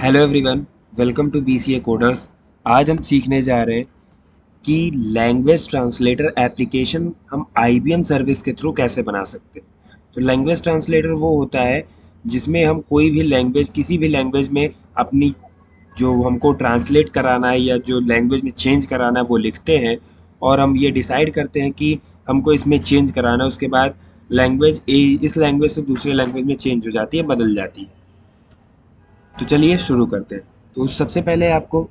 Hello everyone, welcome to BCA coders. आज हम सीखने जा रहे हैं कि लैंग्वेज ट्रांसलेटर एप्लीकेशन हम IBM सर्विस के थ्रू कैसे बना सकते हैं। तो लैंग्वेज ट्रांसलेटर वो होता है जिसमें हम कोई भी लैंग्वेज किसी भी लैंग्वेज में अपनी जो हमको ट्रांसलेट कराना है या जो लैंग्वेज में चेंज कराना है वो लिखते हैं और हम ये डिसाइड करते हैं कि हमको इसमें चेंज कराना है। उसके बाद लैंग्वेज इस लैंग्वेज से दूसरे लैंग्वेज में चेंज हो जाती है, बदल जाती है। तो चलिए शुरू करते हैं। तो सबसे पहले आपको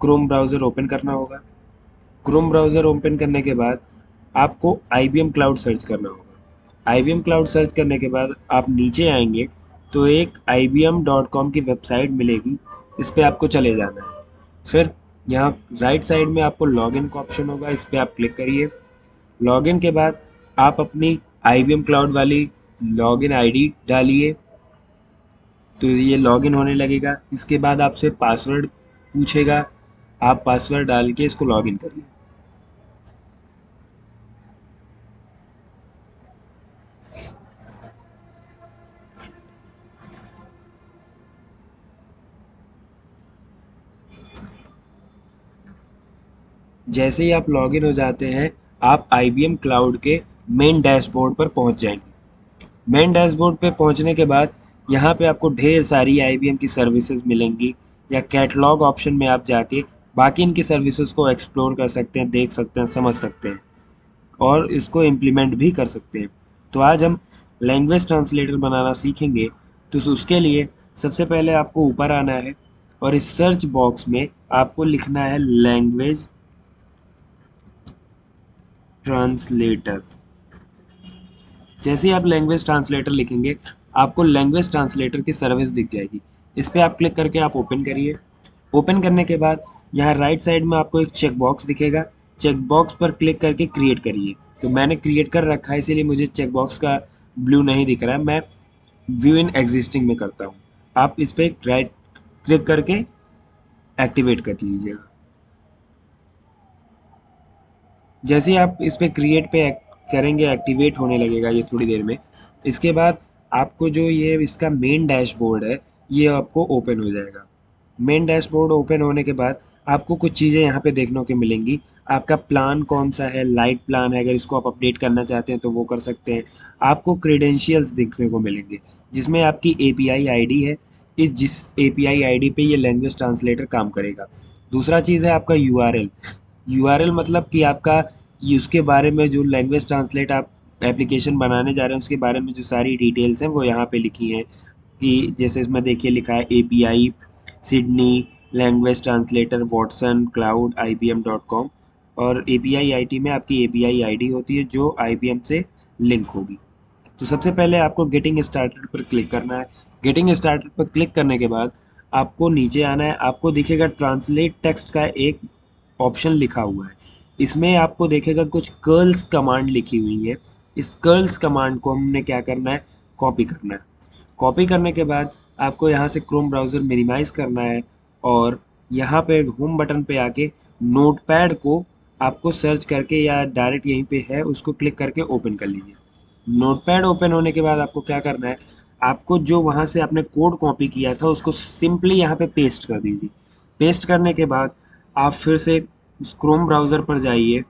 क्रोम ब्राउज़र ओपन करना होगा। क्रोम ब्राउज़र ओपन करने के बाद आपको IBM क्लाउड सर्च करना होगा। IBM क्लाउड सर्च करने के बाद आप नीचे आएंगे तो एक ibm.com की वेबसाइट मिलेगी। इस पे आपको चले जाना है। फिर यहाँ राइट साइड में आपको लॉगिन का ऑप्शन होगा, इस पे आप क्लिक करिए। लॉगिन के बाद आप अपनी IBM क्लाउड वाली लॉगिन आईडी डालिए। तो ये लॉगिन होने लगेगा। इसके बाद आपसे पासवर्ड पूछेगा, आप पासवर्ड डाल के इसको लॉगिन करिए। जैसे ही आप लॉगिन हो जाते हैं, आप IBM क्लाउड के मेन डैशबोर्ड पर पहुंच जाएंगे। मेन डैशबोर्ड पे पहुंचने के बाद यहाँ पे आपको ढेर सारी IBM की सर्विसेज मिलेंगी, या कैटलॉग ऑप्शन में आप जाके बाकी इनकी सर्विसेज को एक्सप्लोर कर सकते हैं, देख सकते हैं, समझ सकते हैं और इसको इम्प्लीमेंट भी कर सकते हैं। तो आज हम लैंग्वेज ट्रांसलेटर बनाना सीखेंगे। तो उसके लिए सबसे पहले आपको ऊपर आना है और इस सर्च बॉक्स में आपको लिखना है लैंग्वेज ट्रांसलेटर। जैसे ही आप लैंग्वेज ट्रांसलेटर लिखेंगे, आपको लैंग्वेज ट्रांसलेटर की सर्विस दिख जाएगी। इस पर आप क्लिक करके आप ओपन करिए। ओपन करने के बाद यहाँ राइट साइड में आपको एक चेक बॉक्स दिखेगा। चेक बॉक्स पर क्लिक करके क्रिएट करिए। तो मैंने क्रिएट कर रखा है, इसीलिए मुझे चेक बॉक्स का ब्लू नहीं दिख रहा है। मैं व्यू इन एग्जिस्टिंग में करता हूँ। आप इस पर राइट क्लिक करके एक्टिवेट कर लीजिएगा। जैसे ही आप इस पे क्रिएट पे करेंगे, एक्टिवेट होने लगेगा ये थोड़ी देर में। इसके बाद आपको जो ये इसका मेन डैशबोर्ड है, ये आपको ओपन हो जाएगा। मेन डैशबोर्ड ओपन होने के बाद आपको कुछ चीज़ें यहाँ पे देखने को मिलेंगी। आपका प्लान कौन सा है, लाइट प्लान है, अगर इसको आप अपडेट करना चाहते हैं तो वो कर सकते हैं। आपको क्रेडेंशियल्स देखने को मिलेंगे जिसमें आपकी API आईडी है। इस जिस API आईडी पे ये लैंग्वेज ट्रांसलेटर काम करेगा। दूसरा चीज़ है आपका URL। यूआरएल मतलब कि आपका ये उसके बारे में जो लैंग्वेज ट्रांसलेट आप एप्लीकेशन बनाने जा रहे हैं उसके बारे में जो सारी डिटेल्स हैं वो यहाँ पे लिखी हैं। कि जैसे इसमें देखिए लिखा है API Sydney language translator Watson cloud IBM.com। और API आईडी में आपकी API आईडी होती है जो IBM से लिंक होगी। तो सबसे पहले आपको गेटिंग स्टार्टेड पर क्लिक करना है। गेटिंग स्टार्टेड पर क्लिक करने के बाद आपको नीचे आना है। आपको दिखेगा ट्रांसलेट टेक्स्ट का एक ऑप्शन लिखा हुआ है। इसमें आपको देखेगा कुछ कर्ल्स कमांड लिखी हुई है। इस कर्ल्स कमांड को हमने क्या करना है, कॉपी करना है। कॉपी करने के बाद आपको यहाँ से क्रोम ब्राउज़र मिनिमाइज करना है और यहाँ पे होम बटन पे आके नोटपैड को आपको सर्च करके या डायरेक्ट यहीं पे है उसको क्लिक करके ओपन कर लीजिए। नोटपैड ओपन होने के बाद आपको क्या करना है, आपको जो वहाँ से आपने कोड कॉपी किया था उसको सिंपली यहाँ पे पेस्ट कर दीजिए। पेस्ट करने के बाद आप फिर से उस क्रोम ब्राउज़र पर जाइए।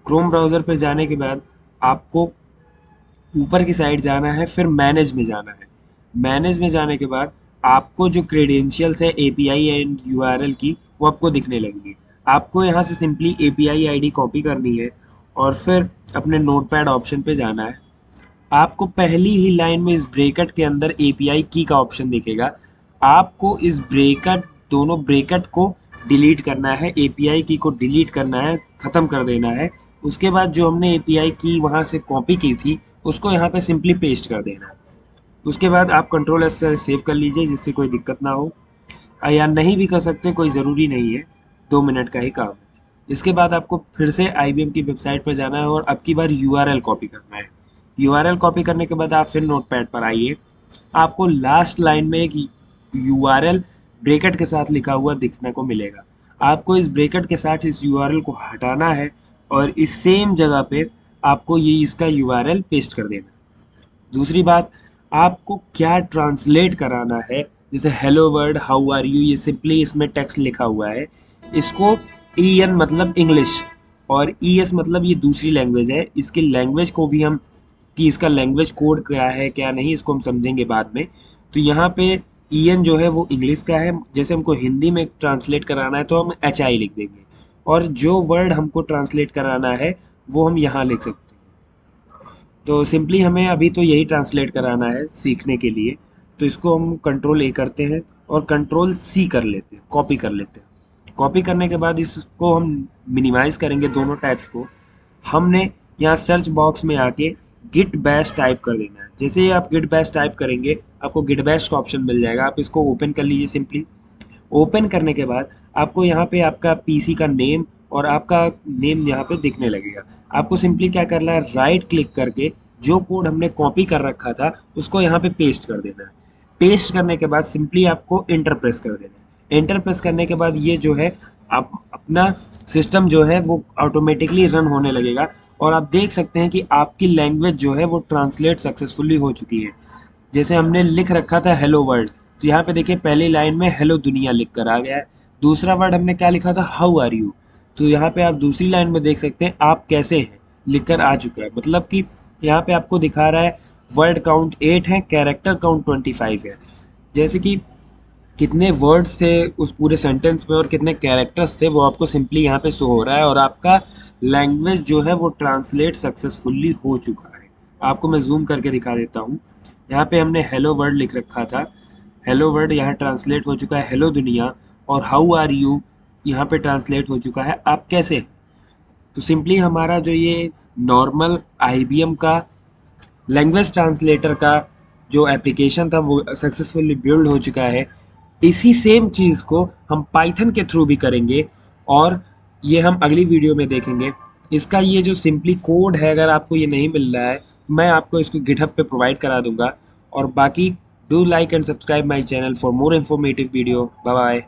क्रोम ब्राउज़र पर जाने के बाद आपको ऊपर की साइड जाना है, फिर मैनेज में जाना है। मैनेज में जाने के बाद आपको जो क्रेडेंशियल्स है API एंड URL की वो आपको दिखने लगेगी। आपको यहाँ से सिंपली API आईडी कॉपी करनी है और फिर अपने नोटपैड ऑप्शन पे जाना है। आपको पहली ही लाइन में इस ब्रैकेट के अंदर API की का ऑप्शन दिखेगा। आपको इस ब्रैकेट दोनों ब्रैकेट को डिलीट करना है, API की को डिलीट करना है, ख़त्म कर देना है। उसके बाद जो हमने API की वहाँ से कॉपी की थी उसको यहाँ पे सिंपली पेस्ट कर देना है। उसके बाद आप कंट्रोल S से सेव कर लीजिए जिससे कोई दिक्कत ना हो। या नहीं भी कर सकते, कोई ज़रूरी नहीं है, 2 मिनट का ही काम है। इसके बाद आपको फिर से IBM की वेबसाइट पर जाना है और अब की बार URL कॉपी करना है। URL कॉपी करने के बाद आप फिर नोटपैड पर आइए। आपको लास्ट लाइन में एक URL ब्रैकेट के साथ लिखा हुआ दिखने को मिलेगा। आपको इस ब्रैकेट के साथ इस URL को हटाना है और इस सेम जगह पे आपको ये इसका URL पेस्ट कर देना है। दूसरी बात, आपको क्या ट्रांसलेट कराना है जैसे hello world, how are you, ये सिंपली इसमें टेक्स्ट लिखा हुआ है। इसको ई एन मतलब इंग्लिश और ई एस मतलब ये दूसरी लैंग्वेज है। इसकी लैंग्वेज को भी हम, कि इसका लैंग्वेज कोड क्या है क्या नहीं, इसको हम समझेंगे बाद में। तो यहाँ पे ई एन जो है वो इंग्लिश का है। जैसे हमको हिंदी में ट्रांसलेट कराना है तो हम एच आई लिख देंगे, और जो वर्ड हमको ट्रांसलेट कराना है वो हम यहाँ लिख सकते हैं। तो सिंपली हमें अभी तो यही ट्रांसलेट कराना है सीखने के लिए। तो इसको हम कंट्रोल ए करते हैं और कंट्रोल सी कर लेते हैं, कॉपी कर लेते हैं। कॉपी करने के बाद इसको हम मिनिमाइज करेंगे दोनों टाइप्स को। हमने यहाँ सर्च बॉक्स में आके गिट बैश टाइप कर देना है। जैसे ही आप गिट बैश टाइप करेंगे आपको गिट बैश का ऑप्शन मिल जाएगा। आप इसको ओपन कर लीजिए सिंपली। ओपन करने के बाद आपको यहाँ पे आपका पीसी का नेम और आपका नेम यहाँ पे दिखने लगेगा। आपको सिंपली क्या करना है, राइट क्लिक करके जो कोड हमने कॉपी कर रखा था उसको यहाँ पे पेस्ट कर देना है। पेस्ट करने के बाद सिंपली आपको एंटर प्रेस कर देना है। एंटर प्रेस करने के बाद ये जो है, आप अपना सिस्टम जो है वो ऑटोमेटिकली रन होने लगेगा। और आप देख सकते हैं कि आपकी लैंग्वेज जो है वो ट्रांसलेट सक्सेसफुली हो चुकी है। जैसे हमने लिख रखा था हेलो वर्ल्ड, तो यहाँ पे देखिए पहली लाइन में हेलो दुनिया लिख कर आ गया है। दूसरा वर्ड हमने क्या लिखा था, हाउ आर यू, तो यहाँ पे आप दूसरी लाइन में देख सकते हैं आप कैसे हैं लिख कर आ चुका है। मतलब कि यहाँ पे आपको दिखा रहा है वर्ड काउंट 8 है, कैरेक्टर काउंट 25 है। जैसे कि कितने वर्ड्स थे उस पूरे सेंटेंस में और कितने कैरेक्टर्स थे वो आपको सिंपली यहाँ पे शो हो रहा है, और आपका लैंग्वेज जो है वो ट्रांसलेट सक्सेसफुली हो चुका है। आपको मैं जूम करके दिखा देता हूँ। यहाँ पे हमने हेलो वर्ड लिख रखा था, हेलो वर्ड यहाँ ट्रांसलेट हो चुका है हेलो दुनिया, और हाउ आर यू यहाँ पे ट्रांसलेट हो चुका है आप कैसे हैं। तो सिंपली हमारा जो ये नॉर्मल आईबीएम का लैंग्वेज ट्रांसलेटर का जो एप्लीकेशन था वो सक्सेसफुली बिल्ड हो चुका है। इसी सेम चीज़ को हम पाइथन के थ्रू भी करेंगे, और ये हम अगली वीडियो में देखेंगे। इसका ये जो सिंपली कोड है, अगर आपको ये नहीं मिल रहा है मैं आपको इसको गिटहब पे प्रोवाइड करा दूंगा। और बाकी do like and subscribe my channel for more informative video. Bye bye.